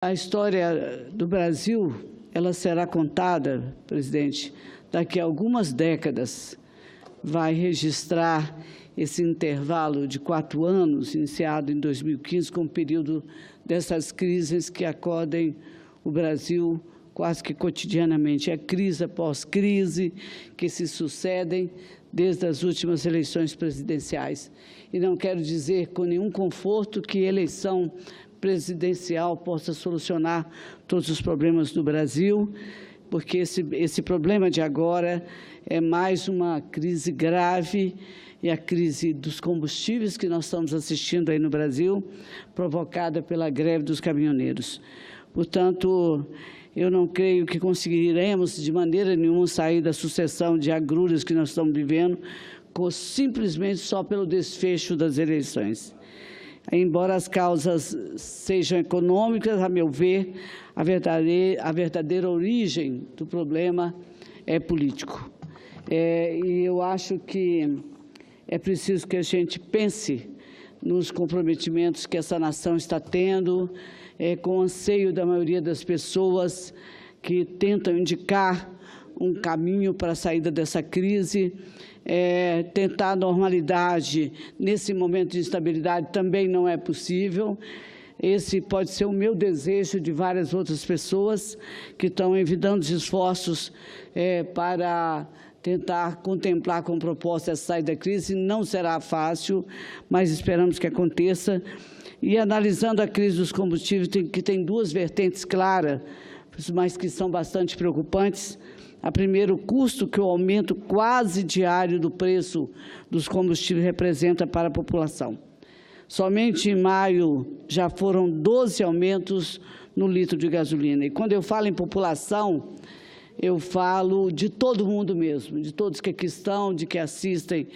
A história do Brasil, ela será contada, presidente, daqui a algumas décadas. Vai registrar esse intervalo de 4 anos, iniciado em 2015, como período dessas crises que acodem o Brasil quase que cotidianamente. É crise após crise que se sucedem desde as últimas eleições presidenciais. E não quero dizer com nenhum conforto que eleição presidencial possa solucionar todos os problemas do Brasil, porque esse problema de agora é mais uma crise grave, e a crise dos combustíveis que nós estamos assistindo aí no Brasil, provocada pela greve dos caminhoneiros. Portanto, eu não creio que conseguiremos de maneira nenhuma sair da sucessão de agruras que nós estamos vivendo, simplesmente só pelo desfecho das eleições. Embora as causas sejam econômicas, a meu ver, a verdadeira origem do problema é político. E eu acho que é preciso que a gente pense nos comprometimentos que essa nação está tendo, com o anseio da maioria das pessoas que tentam indicar um caminho para a saída dessa crise. Tentar a normalidade nesse momento de instabilidade também não é possível. Esse pode ser o meu desejo de várias outras pessoas que estão envidando os esforços para tentar contemplar com proposta essa saída da crise. Não será fácil, mas esperamos que aconteça. E analisando a crise dos combustíveis, que tem 2 vertentes claras, mas que são bastante preocupantes. A primeira, o custo que o aumento quase diário do preço dos combustíveis representa para a população. Somente em maio já foram 12 aumentos no litro de gasolina. E quando eu falo em população, eu falo de todo mundo mesmo, de todos que aqui estão, de que assistem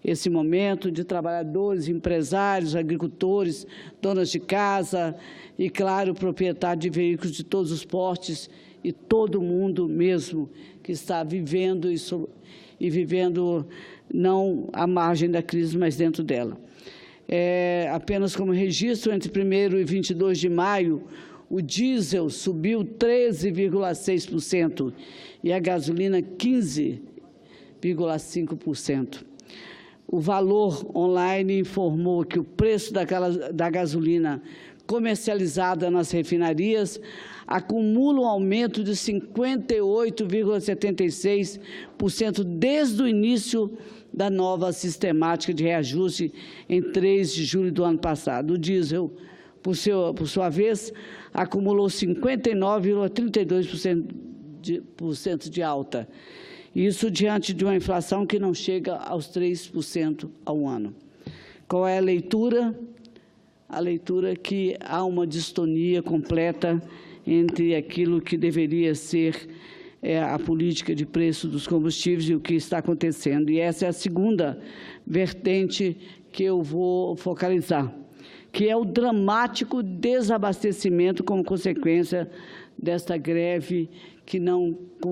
esse momento, de trabalhadores, empresários, agricultores, donas de casa e, claro, proprietários de veículos de todos os portes e todo mundo mesmo que está vivendo e vivendo não à margem da crise, mas dentro dela. Apenas como registro, entre 1º e 22 de maio, o diesel subiu 13,6% e a gasolina 15,5%. O Valor Online informou que o preço da gasolina comercializada nas refinarias acumula um aumento de 58,76% desde o início da nova sistemática de reajuste em 3 de julho do ano passado. O diesel, por sua vez, acumulou 59,32% de alta. Isso diante de uma inflação que não chega aos 3% ao ano. Qual é a leitura? A leitura é que há uma distonia completa entre aquilo que deveria ser a política de preço dos combustíveis e o que está acontecendo. E essa é a segunda vertente que eu vou focalizar, que é o dramático desabastecimento como consequência desta greve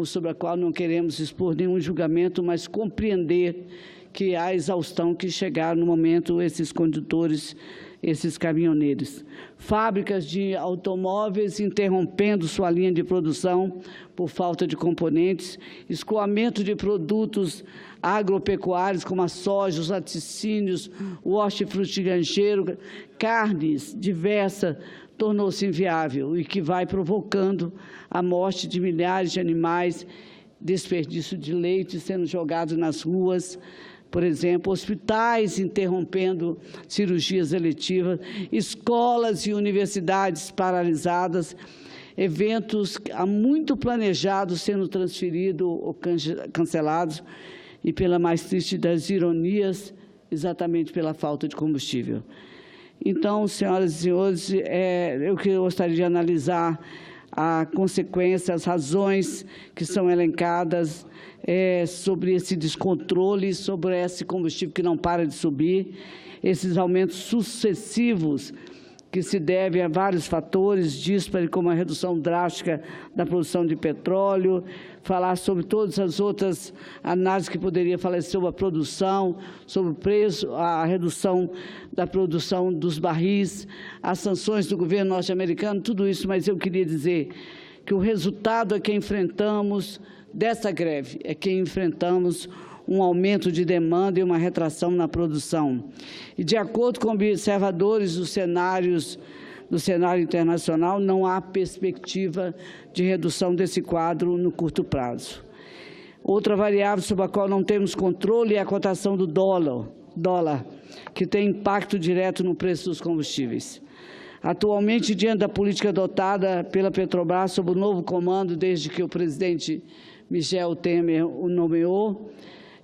sobre a qual não queremos expor nenhum julgamento, mas compreender que há exaustão que chegaram no momento esses condutores, esses caminhoneiros. Fábricas de automóveis interrompendo sua linha de produção por falta de componentes, escoamento de produtos agropecuários como a soja, os laticínios, o hortifruti gancheiro, carnes diversas, tornou-se inviável e que vai provocando a morte de milhares de animais, desperdício de leite sendo jogado nas ruas, por exemplo, hospitais interrompendo cirurgias eletivas, escolas e universidades paralisadas, eventos há muito planejados sendo transferidos ou cancelados e, pela mais triste das ironias, exatamente pela falta de combustível. Então, senhoras e senhores, eu gostaria de analisar a consequência, as razões que são elencadas sobre esse descontrole, sobre esse combustível que não para de subir, esses aumentos sucessivos que se deve a vários fatores díspares, como a redução drástica da produção de petróleo, falar sobre todas as outras análises que poderia falar sobre a produção, sobre o preço, a redução da produção dos barris, as sanções do governo norte-americano, tudo isso, mas eu queria dizer que o resultado é que enfrentamos dessa greve, é que enfrentamos um aumento de demanda e uma retração na produção. E, de acordo com observadores do cenário internacional, não há perspectiva de redução desse quadro no curto prazo. Outra variável sobre a qual não temos controle é a cotação do dólar, que tem impacto direto no preço dos combustíveis. Atualmente, diante da política adotada pela Petrobras sob o novo comando, desde que o presidente Michel Temer o nomeou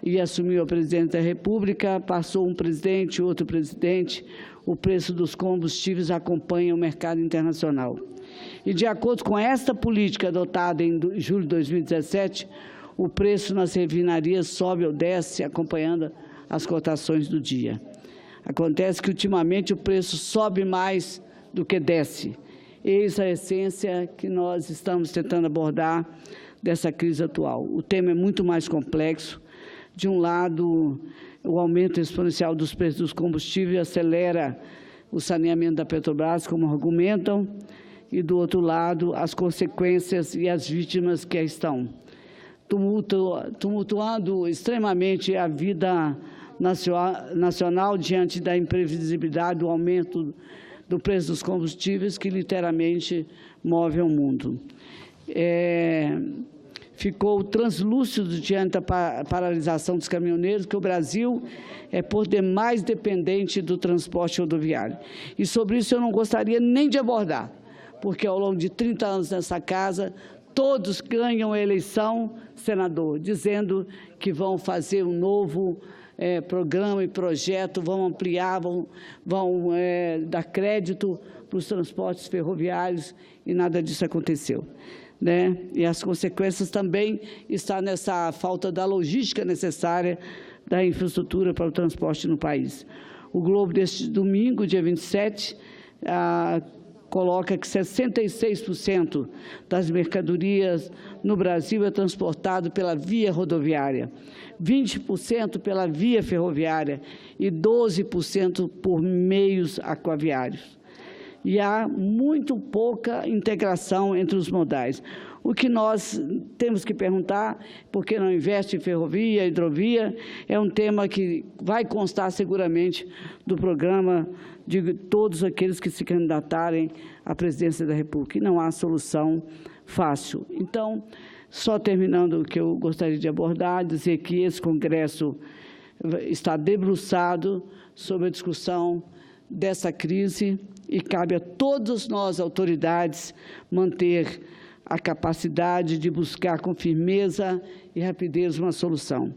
e assumiu a presidência da República, passou um presidente, outro presidente, o preço dos combustíveis acompanha o mercado internacional. E, de acordo com esta política adotada em julho de 2017, o preço nas refinarias sobe ou desce, acompanhando as cotações do dia. Acontece que, ultimamente, o preço sobe mais do que desce. Eis a essência que nós estamos tentando abordar dessa crise atual. O tema é muito mais complexo. De um lado, o aumento exponencial dos preços dos combustíveis acelera o saneamento da Petrobras, como argumentam, e, do outro lado, as consequências e as vítimas que aí estão, tumultuando extremamente a vida nacional diante da imprevisibilidade do aumento do preço dos combustíveis, que literalmente move o mundo. Ficou translúcido diante da paralisação dos caminhoneiros que o Brasil é por demais dependente do transporte rodoviário. E sobre isso eu não gostaria nem de abordar, porque ao longo de 30 anos nessa casa, todos ganham a eleição, senador, dizendo que vão fazer um novo programa e projeto, vão ampliar, vão dar crédito para os transportes ferroviários, e nada disso aconteceu. E as consequências também estão nessa falta da logística necessária da infraestrutura para o transporte no país. O Globo, deste domingo, dia 27, coloca que 66% das mercadorias no Brasil é transportado pela via rodoviária, 20% pela via ferroviária e 12% por meios aquaviários. E há muito pouca integração entre os modais. O que nós temos que perguntar, por que não investe em ferrovia, hidrovia, é um tema que vai constar seguramente do programa de todos aqueles que se candidatarem à presidência da República. E não há solução fácil. Então, só terminando o que eu gostaria de abordar, dizer que esse Congresso está debruçado sobre a discussão dessa crise e cabe a todos nós, autoridades, manter a capacidade de buscar com firmeza e rapidez uma solução.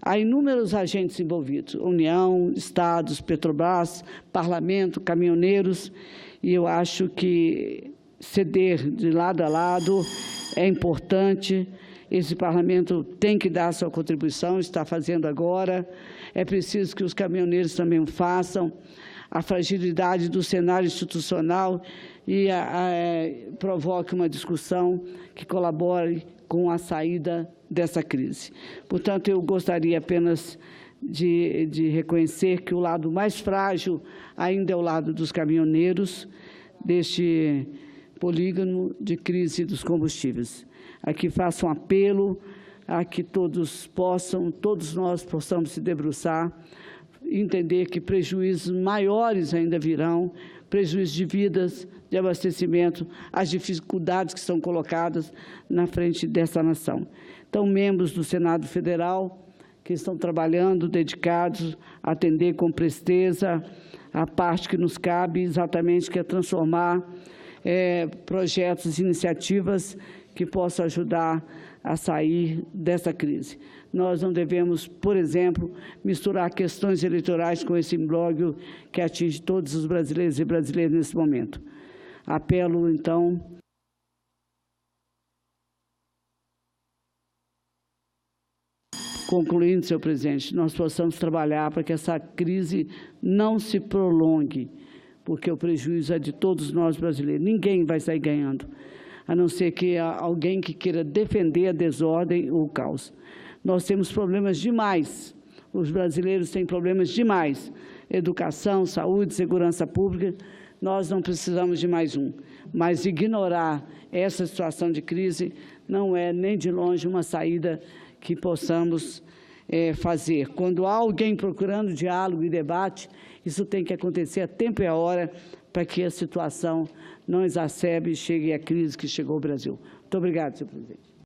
Há inúmeros agentes envolvidos, União, Estados, Petrobras, Parlamento, caminhoneiros, e eu acho que ceder de lado a lado é importante. Esse Parlamento tem que dar sua contribuição, está fazendo agora. É preciso que os caminhoneiros também o façam. A fragilidade do cenário institucional e provoque uma discussão que colabore com a saída dessa crise. Portanto, eu gostaria apenas de reconhecer que o lado mais frágil ainda é o lado dos caminhoneiros, deste polígono de crise dos combustíveis. Aqui faço um apelo a que todos nós possamos se debruçar, entender que prejuízos maiores ainda virão, prejuízos de vidas, de abastecimento, as dificuldades que são colocadas na frente dessa nação. Então, membros do Senado Federal que estão trabalhando, dedicados a atender com presteza a parte que nos cabe, exatamente, que é transformar projetos e iniciativas que possam ajudar a sair dessa crise. Nós não devemos, por exemplo, misturar questões eleitorais com esse imbróglio que atinge todos os brasileiros e brasileiras nesse momento. Apelo, então, concluindo, senhor presidente, nós possamos trabalhar para que essa crise não se prolongue, porque o prejuízo é de todos nós brasileiros. Ninguém vai sair ganhando, a não ser que alguém que queira defender a desordem ou o caos. Nós temos problemas demais, os brasileiros têm problemas demais, educação, saúde, segurança pública, nós não precisamos de mais um. Mas ignorar essa situação de crise não é nem de longe uma saída que possamos fazer. Quando há alguém procurando diálogo e debate, isso tem que acontecer a tempo e a hora para que a situação não exacerbe e chegue à crise que chegou ao Brasil. Muito obrigada, senhor presidente.